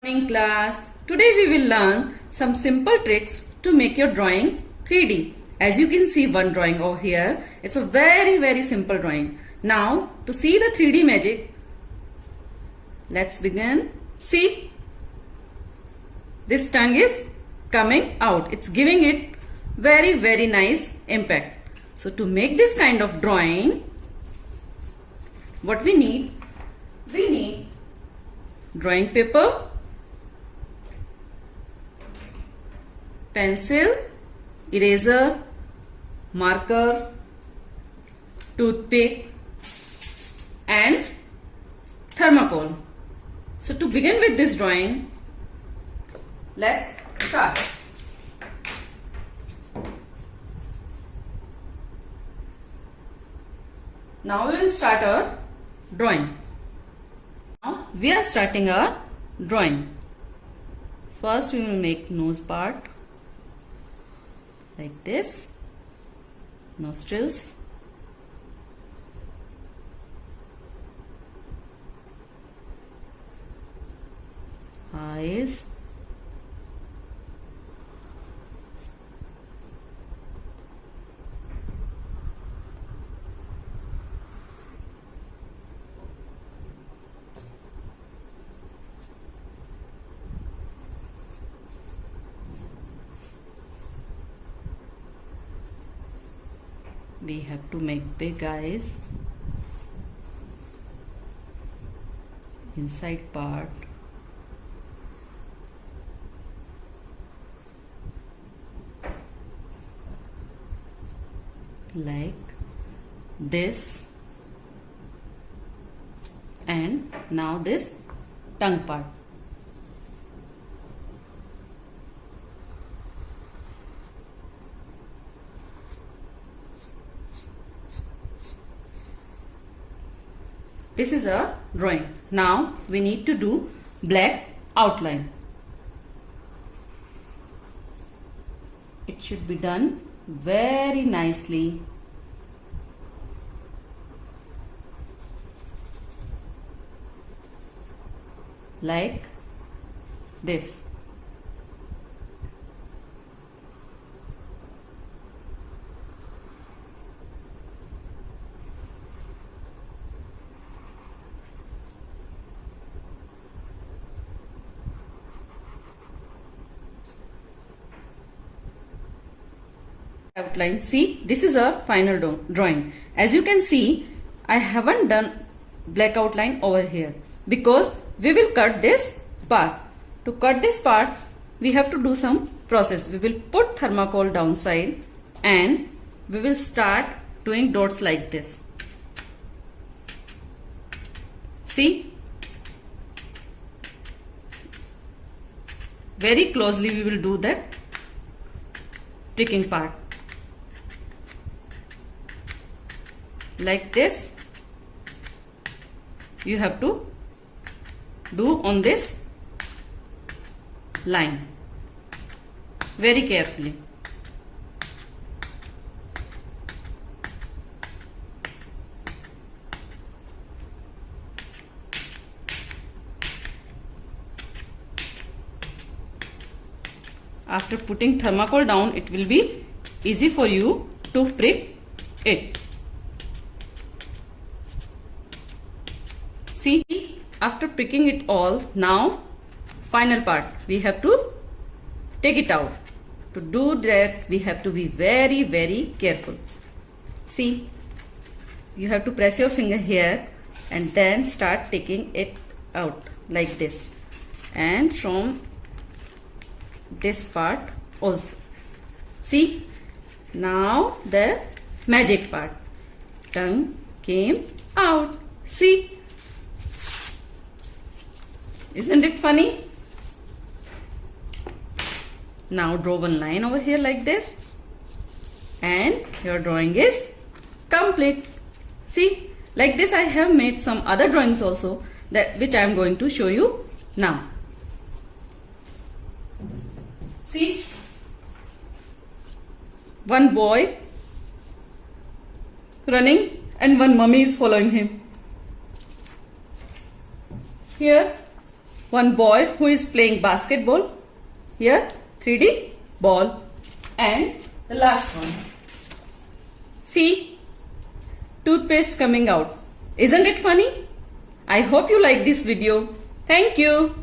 Morning class. Today we will learn some simple tricks to make your drawing 3D. As you can see one drawing over here. It's a very simple drawing. Now to see the 3D magic, let's begin. See, this tongue is coming out. It's giving it very nice impact. So to make this kind of drawing, what we need? We need drawing paper, pencil, eraser, marker, toothpick and thermocol. So to begin with this drawing, let's start. Now we will start our drawing. Now we are starting our drawing. First we will make nose part like this, nostrils, eyes, we have to make big eyes, inside part, like this, and now this tongue part. This is a drawing. Now we need to do black outline. It should be done very nicely. Like this. Outline. See, this is our final drawing. As you can see, I haven't done black outline over here because we will cut this part. To cut this part, we have to do some process. We will put thermocol downside and we will start doing dots like this. See, very closely we will do that pricking part. Like this, you have to do on this line very carefully. After putting thermocol down, it will be easy for you to prick it. See, after pricking it all, now final part, we have to take it out. To do that, we have to be very careful. See, you have to press your finger here and then start taking it out like this. And from this part also. See, now the magic part. Tongue came out. See. Isn't it funny? Now draw one line over here like this and your drawing is complete. See, like this I have made some other drawings also which I am going to show you now. See, one boy running and one mummy is following him. Here one boy who is playing basketball. Here 3D ball. And the last one. See, toothpaste coming out. Isn't it funny? I hope you like this video. Thank you.